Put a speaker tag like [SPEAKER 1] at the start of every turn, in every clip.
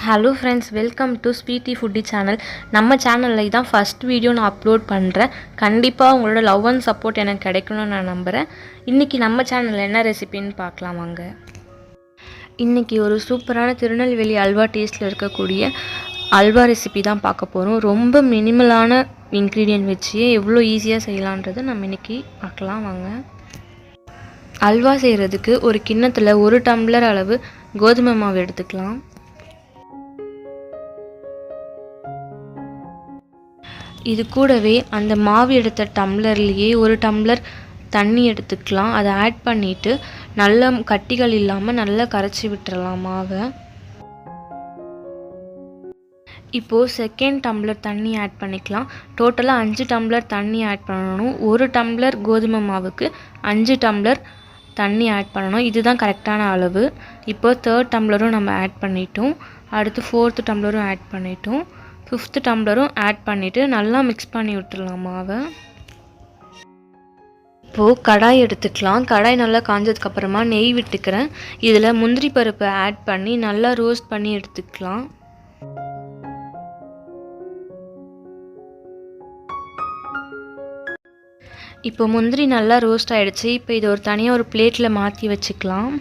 [SPEAKER 1] Hello friends, welcome to sweety foodie channel. நம்ம சேனலில் இதான் ஃபஸ்ட் வீடியோ நான் அப்லோட் பண்ணுறேன். கண்டிப்பாக உங்களோட லவ் அண்ட் சப்போர்ட் எனக்கு கிடைக்கணும்னு நான் நம்புகிறேன். இன்றைக்கி நம்ம சேனலில் என்ன ரெசிபின்னு பார்க்கலாம் வாங்க. இன்றைக்கி ஒரு சூப்பரான திருநெல்வேலி அல்வா டேஸ்ட்டில் இருக்கக்கூடிய அல்வா ரெசிபி தான் பார்க்க போகிறோம். ரொம்ப மினிமலான இன்க்ரீடியன்ட் வச்சு எவ்வளோ ஈஸியாக செய்யலான்றதை நம்ம இன்றைக்கி பார்க்கலாம் வாங்க. அல்வா செய்கிறதுக்கு ஒரு கிண்ணத்தில் 1 டம்ளர் அளவு கோதுமை மாவு எடுத்துக்கலாம். இது கூடவே அந்த மாவு எடுத்த டம்ளர்லேயே 1 டம்ளர் தண்ணி எடுத்துக்கலாம். அதை ஆட் பண்ணிவிட்டு நல்லா கட்டிகள் இல்லாமல் நல்லா கரைச்சி விட்டுறலாம் மாவை. இப்போது செகண்ட் டம்ளர் தண்ணி ஆட் பண்ணிக்கலாம். டோட்டலாக 5 டம்ளர் தண்ணி ஆட் பண்ணணும். 1 டம்ளர் கோதுமை மாவுக்கு 5 டம்ளர் தண்ணி ஆட் பண்ணணும். இதுதான் கரெக்டான அளவு. இப்போ 3rd டம்ளரும் நம்ம ஆட் பண்ணிட்டோம். அடுத்து 4th டம்ளரும் ஆட் பண்ணிட்டோம். 5th டம்ளரும் ஆட் பண்ணிவிட்டு நல்லா மிக்ஸ் பண்ணி விட்டுடலாம் மாவை. இப்போது கடாய் எடுத்துக்கலாம். கடாய் நல்லா காஞ்சதுக்கப்புறமா நெய் விட்டுக்கிறேன். இதில் முந்திரி பருப்பை ஆட் பண்ணி நல்லா ரோஸ்ட் பண்ணி எடுத்துக்கலாம். இப்போ முந்திரி நல்லா ரோஸ்ட் ஆகிடுச்சு. இப்போ இது தனியாக ஒரு பிளேட்டில் மாற்றி வச்சுக்கலாம்.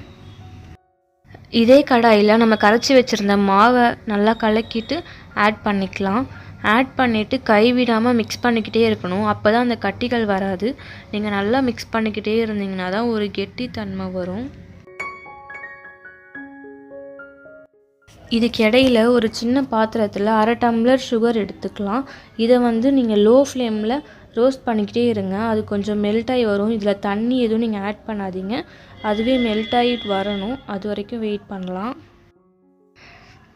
[SPEAKER 1] இதே கடாயில் நம்ம கரைச்சி வச்சுருந்த மாவை நல்லா கலக்கிட்டு ஆட் பண்ணிக்கலாம். ஆட் பண்ணிவிட்டு கைவிடாமல் மிக்ஸ் பண்ணிக்கிட்டே இருக்கணும். அப்போ தான் அந்த கட்டிகள் வராது. நீங்கள் நல்லா மிக்ஸ் பண்ணிக்கிட்டே இருந்தீங்கன்னா தான் ஒரு கெட்டித்தன்மை வரும். இதுக்கு இடையில் ஒரு சின்ன பாத்திரத்தில் 1/2 டம்ளர் சுகர் எடுத்துக்கலாம். இதை நீங்கள் லோ ஃப்ளேமில் ரோஸ்ட் பண்ணிக்கிட்டே இருங்க. அது கொஞ்சம் மெல்ட் ஆகி வரும். இதில் தண்ணி எதுவும் நீங்கள் ஆட் பண்ணாதீங்க. அதுவே மெல்ட் ஆகிட்டு வரணும். அது வரைக்கும் வெயிட் பண்ணலாம்.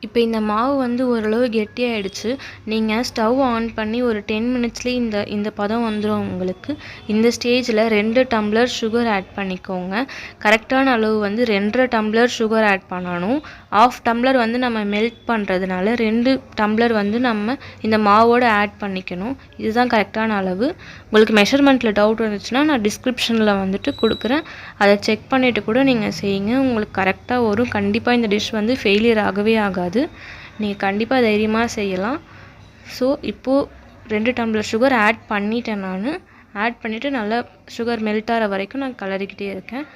[SPEAKER 1] இப்போ இந்த மாவு ஓரளவு கெட்டியாகிடுச்சு. நீங்கள் ஸ்டவ் ஆன் பண்ணி ஒரு 10 மினிட்ஸ்லேயே இந்த பதம் வந்துடும் உங்களுக்கு. இந்த ஸ்டேஜில் 2 டம்ளர் சுகர் ஆட் பண்ணிக்கோங்க. கரெக்டான அளவு 2.5 டம்ளர் சுகர் ஆட் பண்ணணும். 1/2 டம்ளர் நம்ம மெல்ட் பண்ணுறதுனால 2 டம்ளர் நம்ம இந்த மாவோடு ஆட் பண்ணிக்கணும். இதுதான் கரெக்டான அளவு. உங்களுக்கு மெஷர்மெண்ட்டில் டவுட் வந்துச்சுன்னா நான் டிஸ்கிரிப்ஷனில் கொடுக்குறேன். அதை செக் பண்ணிவிட்டு கூட நீங்கள் செய்யுங்க. உங்களுக்கு கரெக்டாக வரும். கண்டிப்பாக இந்த டிஷ் ஃபெயிலியர் ஆகவே ஆகாது. நீங்கள் கண்டிப்பாக தைரியமாக செய்யலாம். ஸோ இப்போது 2 டம்ளர் சுகர் ஆட் பண்ணிட்டேன். நான் ஆட் பண்ணிவிட்டு நல்லா சுகர் மெல்ட் ஆகிற வரைக்கும் நான் கலரிக்கிட்டே இருக்கேன்.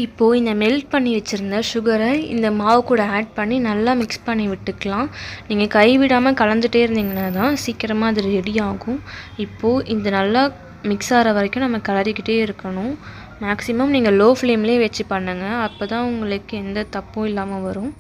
[SPEAKER 1] இப்போது இந்த மெல்ட் பண்ணி வச்சுருந்த சுகரை இந்த மாவு கூட ஆட் பண்ணி நல்லா மிக்ஸ் பண்ணி விட்டுக்கலாம். நீங்கள் கைவிடாமல் கலந்துகிட்டே இருந்தீங்கன்னா தான் சீக்கிரமாக அது ரெடி ஆகும். இப்போது இது நல்லா மிக்ஸ் ஆகிற வரைக்கும் நம்ம கலரிக்கிட்டே இருக்கணும். மேக்ஸிமம் நீங்கள் லோ ஃப்ளேம்லேயே வச்சு பண்ணுங்கள். அப்போ தான் உங்களுக்கு எந்த தப்பும் இல்லாமல் வரும்.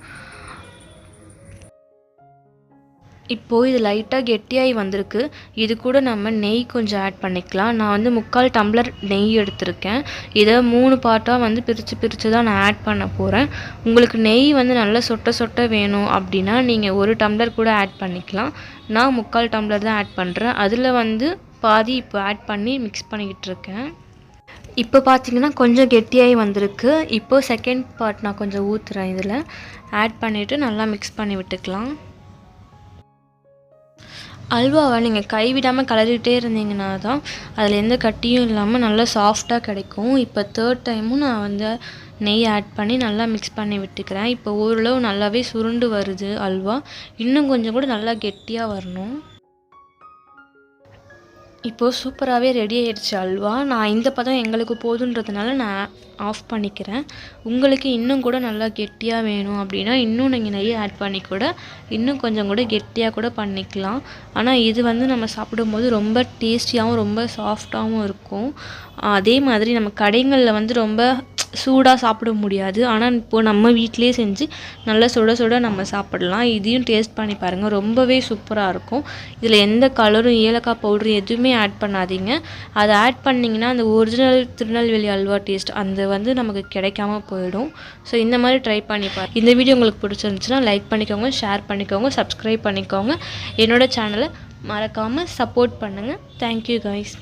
[SPEAKER 1] இப்போது இது லைட்டாக கெட்டியாகி வந்திருக்கு. இது கூட நம்ம நெய் கொஞ்சம் ஆட் பண்ணிக்கலாம். நான் 3/4 டம்ளர் நெய் எடுத்திருக்கேன். இதை 3 பார்ட்டாக பிரித்து தான் நான் ஆட் பண்ண போகிறேன். உங்களுக்கு நெய் நல்லா சொட்ட வேணும் அப்படின்னா நீங்கள் 1 டம்ளர் கூட ஆட் பண்ணிக்கலாம். நான் 3/4 டம்ளர் தான் ஆட் பண்ணுறேன். அதில் பாதி இப்போ ஆட் பண்ணி மிக்ஸ் பண்ணிக்கிட்டு இருக்கேன். இப்போ பார்த்தீங்கன்னா கொஞ்சம் கெட்டியாகி வந்திருக்கு. இப்போது செகண்ட் பார்ட் நான் கொஞ்சம் ஊற்றுறேன். இதில் ஆட் பண்ணிவிட்டு நல்லா மிக்ஸ் பண்ணி விட்டுக்கலாம். அல்வாவை நீங்கள் கைவிடாமல் கலரிக்கிட்டே இருந்தீங்கன்னா தான் அதில் எந்த கட்டியும் இல்லாமல் நல்லா சாஃப்டாக கிடைக்கும். இப்போ 3rd டைமும் நான் நெய் ஆட் பண்ணி நல்லா மிக்ஸ் பண்ணி விட்டுக்கிறேன். இப்போ ஓரளவு நல்லாவே சுருண்டு வருது அல்வா. இன்னும் கொஞ்சம் கூட நல்லா கெட்டியாக வரணும். இப்போது சூப்பராகவே ரெடி ஆகிடுச்சு அல்வா. நான் இந்த பதம் எங்களுக்கு போதுன்றதுனால நான் ஆஃப் பண்ணிக்கிறேன். உங்களுக்கு இன்னும் கூட நல்லா கெட்டியாக வேணும் அப்படின்னா இன்னும் நீங்கள் நெய் ஆட் பண்ணி கூட இன்னும் கொஞ்சம் கூட கெட்டியாக கூட பண்ணிக்கலாம். ஆனால் இது நம்ம சாப்பிடும்போது ரொம்ப டேஸ்டியாகவும் ரொம்ப சாஃப்டாகவும் இருக்கும். அதே மாதிரி நம்ம கடைகளில் ரொம்ப சூடாக சாப்பிட முடியாது. ஆனால் இப்போது நம்ம வீட்டிலே செஞ்சு நல்லா சுட நம்ம சாப்பிடலாம். இதையும் டேஸ்ட் பண்ணி பாருங்கள். ரொம்பவே சூப்பராக இருக்கும். இதில் எந்த கலரும் ஏலக்காய் பவுடர் எதுவுமே ஆட் பண்ணாதீங்க. அதை ஆட் பண்ணிங்கன்னா அந்த ஒரிஜினல் திருநெல்வேலி அல்வா டேஸ்ட் நமக்கு கிடைக்காம போயிடும். ஸோ இந்த மாதிரி ட்ரை பண்ணி பாருங்கள். இந்த வீடியோ உங்களுக்கு பிடிச்சிருந்துச்சுன்னா லைக் பண்ணிக்கோங்க, ஷேர் பண்ணிக்கோங்க, சப்ஸ்கிரைப் பண்ணிக்கோங்க. என்னோடய சேனலை மறக்காமல் சப்போர்ட் பண்ணுங்கள். Thank you guys.